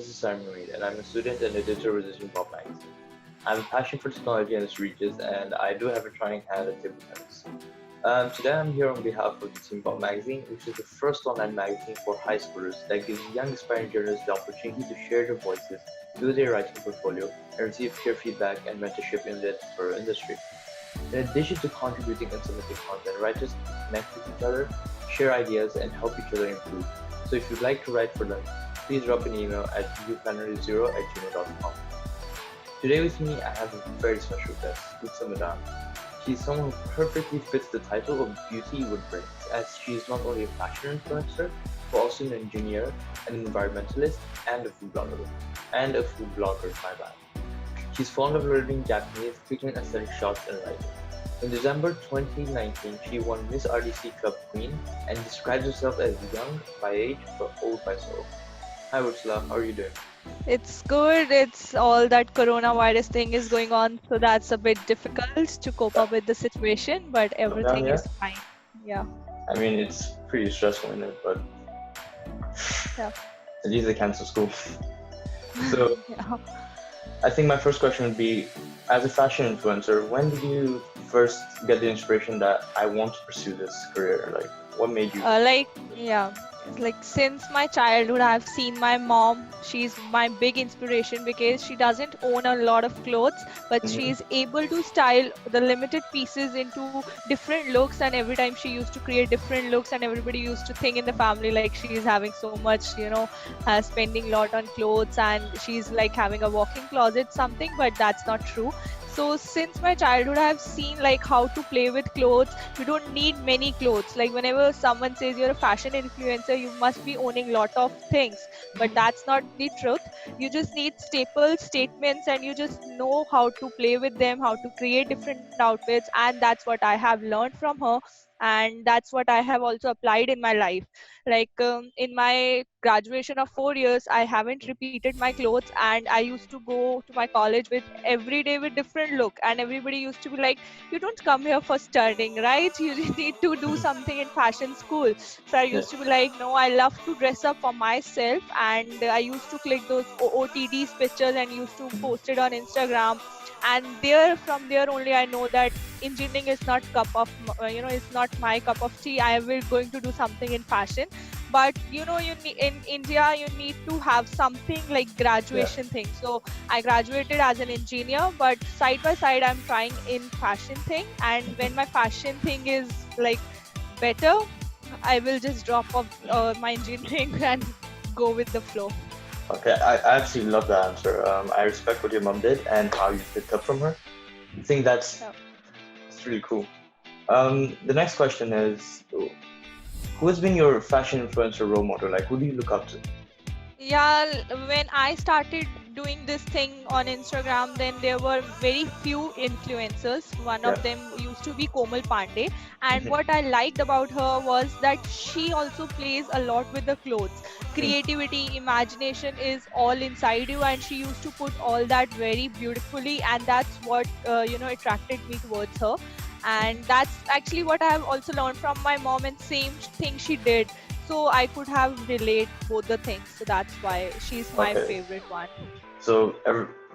this is Simon Reed, and I'm a student and editor with the Team Pop magazine. I have a passion for technology and its reaches, and I do have a trying hand at table tennis. Today, I'm here on behalf of the Team Pop magazine, which is the first online magazine for high schoolers that gives young aspiring journalists the opportunity to share their voices, build their writing portfolio, and receive peer feedback and mentorship in the editorial industry. In addition to contributing and submitting content, writers connect with each other, share ideas, and help each other improve. So if you'd like to write for them, please drop an email at youthplanner0@gmail.com. Today with me, I have a very special guest, Utsa Madan. She's someone who perfectly fits the title of Beauty with Brains, as she is not only a fashion influencer, but also an engineer, an environmentalist, and a food blogger. My bad. She's fond of learning Japanese, taking aesthetic shots, and writing. In December 2019, she won Miss RDC Club Queen and describes herself as young by age but old by soul. Hi Ursula, how are you doing? It's good. It's all that coronavirus thing is going on, so that's a bit difficult to cope up with the situation, but Lockdown, everything yeah? is fine. Yeah. I mean, it's pretty stressful in it, but Yeah. at least they cancel school. So, Yeah. I think my first question would be, as a fashion influencer, when did you first get the inspiration that I want to pursue this career? Like, what made you? Yeah. Like since my childhood, I've seen my mom. She's my big inspiration because she doesn't own a lot of clothes, but Mhm. she's able to style the limited pieces into different looks. And every time she used to create different looks, and everybody used to think in the family like she's having so much, spending a lot on clothes, and she's like having a walk-in closet, something, but that's not true. So since my childhood, I have seen like how to play with clothes. You don't need many clothes. Like whenever someone says you're a fashion influencer, you must be owning lot of things, but that's not the truth. You just need staple statements, and you just know how to play with them, how to create different outfits, and that's what I have learned from her, and that's what I have also applied in my life. Like in my graduation of 4 years, I haven't repeated my clothes, and I used to go to my college with every day with different look, and everybody used to be like, you don't come here for studying, right? You need to do something in fashion school. So I Yeah. used to be like, no, I love to dress up for myself, and I used to click those OOTDs pictures and used to post it on Instagram. And there, from there only, I know that engineering is not it's not my cup of tea. I will going to do something in fashion. But you need, in India you need to have something like Yeah. graduation thing. So I graduated as an engineer, but side by side I'm trying in fashion thing, and when my fashion thing is like better, I will just drop off my engineering and go with the flow. Okay, I absolutely love that answer. I respect what your mom did and how you picked up from her. I think Yeah. that's really cool. The next question is, who has been your fashion influencer role model? Like, who do you look up to? Yeah, when I started doing this thing on Instagram, then there were very few influencers. One Yeah. of them used to be Komal Pandey, and Mhm. what I liked about her was that she also plays a lot with the clothes. Mm. Creativity, imagination is all inside you, and she used to put all that very beautifully, and that's what attracted me towards her. And that's actually what I have also learned from my mom, and same thing she did, so I could have relate both the things. So that's why she's my Okay, favorite one. so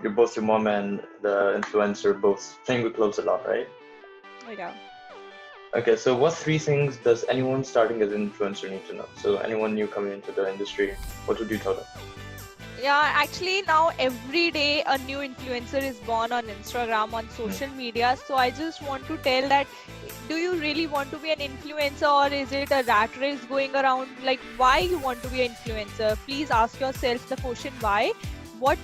you're both your mom and the influencer both playing with clothes a lot, right? Yeah. Okay, so what three things does anyone starting as an influencer need to know? So anyone new coming into the industry, what would you tell them? Yeah, actually now every day a new influencer is born on Instagram, on Mm. social media. So I just want to tell that, do you really want to be an influencer, or is it a rat race going around? Like, why you want to be an influencer? Please ask yourself the question why. What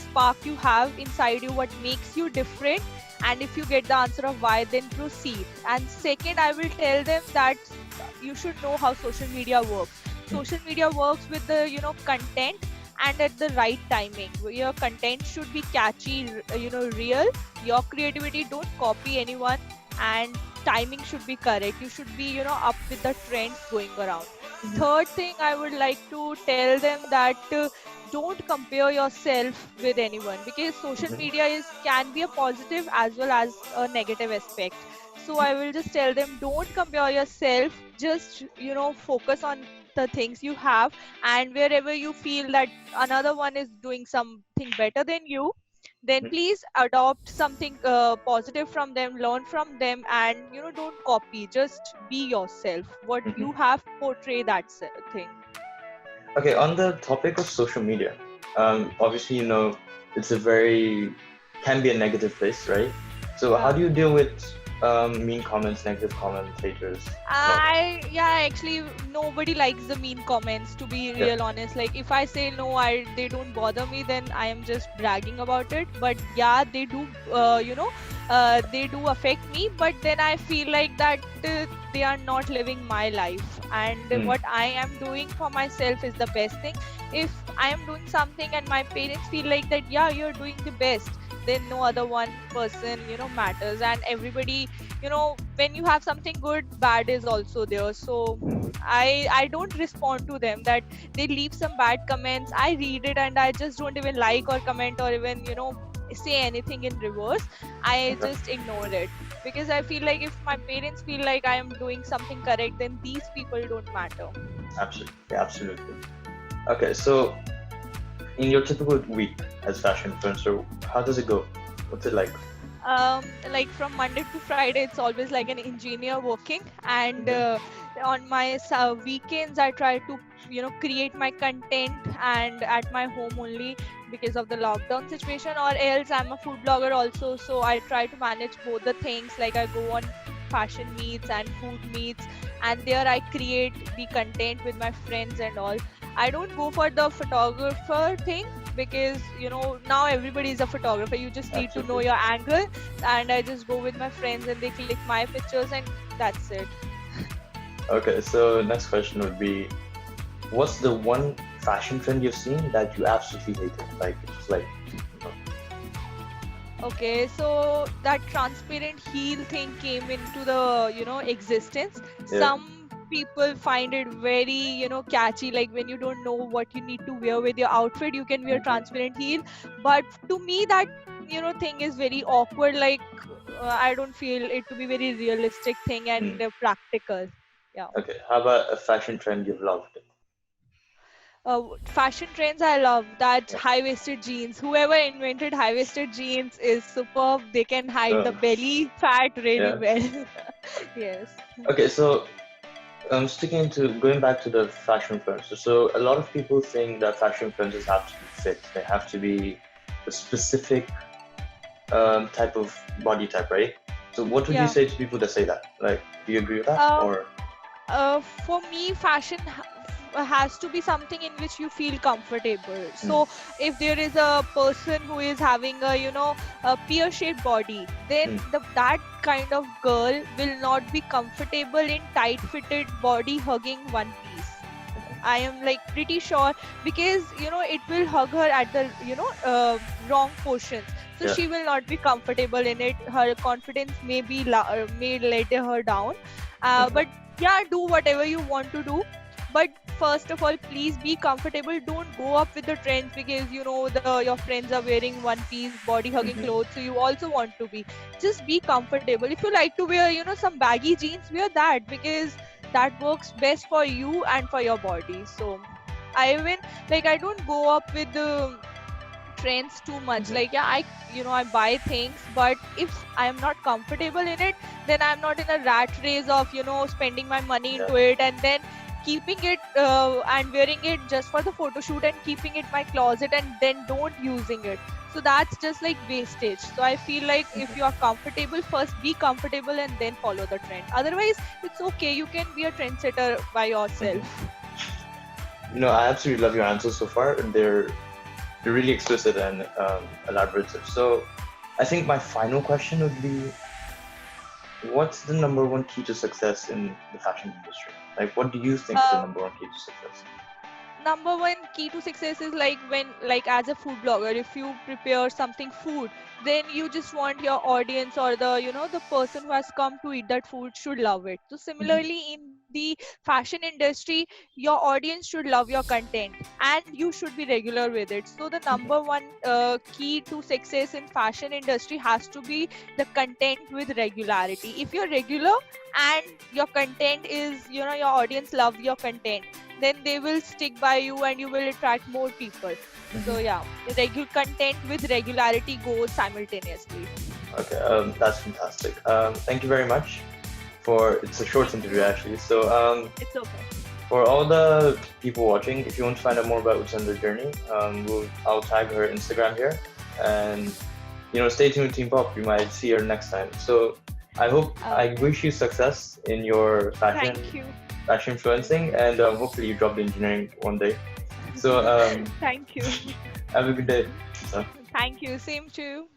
spark you have inside you, what makes you different, and if you get the answer of why, then proceed. And second, I will tell them that you should know how social media works. Social media works with the content, and at the right timing. Your content should be catchy, real. Your creativity, don't copy anyone, and timing should be correct. You should be up with the trends going around. Third thing, I would like to tell them that don't compare yourself with anyone, because social Mhm. media is can be a positive as well as a negative aspect. So I will just tell them, don't compare yourself, just focus on the things you have, and wherever you feel that another one is doing something better than you, then Mhm. please adopt something positive from them, learn from them, and don't copy, just be yourself. What Mhm. you have, portray that thing. Okay, on the topic of social media, obviously, it's a very, can be a negative place, right? So how Yeah. do you deal with mean comments, negative commentators, and all that? Actually, nobody likes the mean comments, to be Yeah. real honest. Like, if I say no, they don't bother me, then I am just bragging about it. But yeah, they do, they do affect me. But then I feel like that they are not living my life, and Mm, what I am doing for myself is the best thing. If I am doing something and my parents feel like that, yeah, you're doing the best, then no other one person, matters. And everybody, when you have something good, bad is also there. So I don't respond to them, that they leave some bad comments, I read it and I just don't even like or comment or even say anything in reverse. I okay. just ignore it, because I feel like if my parents feel like I am doing something correct, then these people don't matter. Absolutely. Yeah, absolutely. Okay, so in your typical week as fashion influencer, how does it go? What's it like? Like from Monday to Friday, it's always like an engineer working, and Mhm. on my weekends I try to create my content, and at my home only, because of the lockdown situation, or else I'm a food blogger also, so I try to manage both the things. Like, I go on fashion meets and food meets, and there I create the content with my friends and all. I don't go for the photographer thing, because now everybody is a photographer. You just need to know Absolutely. your angle, and I just go with my friends and they click my pictures, and that's it. Okay, so next question would be, what's the one fashion trend you've seen that you absolutely hated? Like, it's like, you know, Okay, so that transparent heel thing came into the existence. yeah. Some people find it very catchy, like when you don't know what you need to wear with your outfit, you can wear Mhm. transparent heel. But to me, that thing is very awkward. Like, I don't feel it to be very realistic thing Mm. and practical. Yeah. Okay, how about a fashion trend you've loved? Fashion trends, I love that Yeah. high-waisted jeans. Whoever invented high-waisted jeans is superb. They can hide the Um, belly fat really yeah. well. Yes. Okay, so sticking to going back to the fashion influencers. So a lot of people think that fashion influencers have to be fit. They have to be a specific type of body type, right? So what would you Yeah. say to people that say that? Like, do you agree with that? Um, Or for me, fashion has to be something in which you feel comfortable. mm, So if there is a person who is having a a pear-shaped body, then mm, that kind of girl will not be comfortable in tight-fitted body hugging one piece. I am like pretty sure, because it will hug her at the wrong portions, so yeah, she will not be comfortable in it. Her confidence may be may let her down. okay, But yeah, do whatever you want to do, but first of all, please be comfortable. Don't go up with the trends, because your friends are wearing one piece body hugging hmm, clothes, so you also want to be. Just be comfortable. If you like to wear some baggy jeans, wear that, because that works best for you and for your body. So I even, like, I don't go up with the trends too much. hmm, Like, yeah, I buy things, but if I am not comfortable in it, then I'm not in a rat race of spending my money yeah, into it, and then keeping it and wearing it just for the photo shoot, and keeping it in my closet and then don't using it. So that's just like wastage. So I feel like if you are comfortable, first be comfortable and then follow the trend. Otherwise, it's okay, you can be a trendsetter by hmm. yourself. I absolutely love your answers so far. They're really explicit and elaborative. So I think my final question would be, what's the number one key to success in the fashion industry? Like, what do you think is the Uh, number one key to success? Number one key to success is, like, when, like, as a food blogger, if you prepare something food, then you just want your audience, or the the person who has come to eat that food should love it. So Hmm. similarly, in the fashion industry, your audience should love your content, and you should be regular with it. So the number one key to success in fashion industry has to be the content with regularity. If you're regular and your content is your audience love your content, then they will stick by you and you will attract more people. So yeah, content with regularity goes simultaneously. Okay, that's fantastic. Thank you very much for, it's a short interview actually. So It's okay. for all the people watching, if you want to find out more about Uchendra's journey, I'll tag her Instagram here, and stay tuned, Team Pop. You might see her next time. So I wish you success in your fashion Thank you. influencing, and hopefully you drop the engineering one day. So Thank you. have a good day. So. Thank you. Same to you.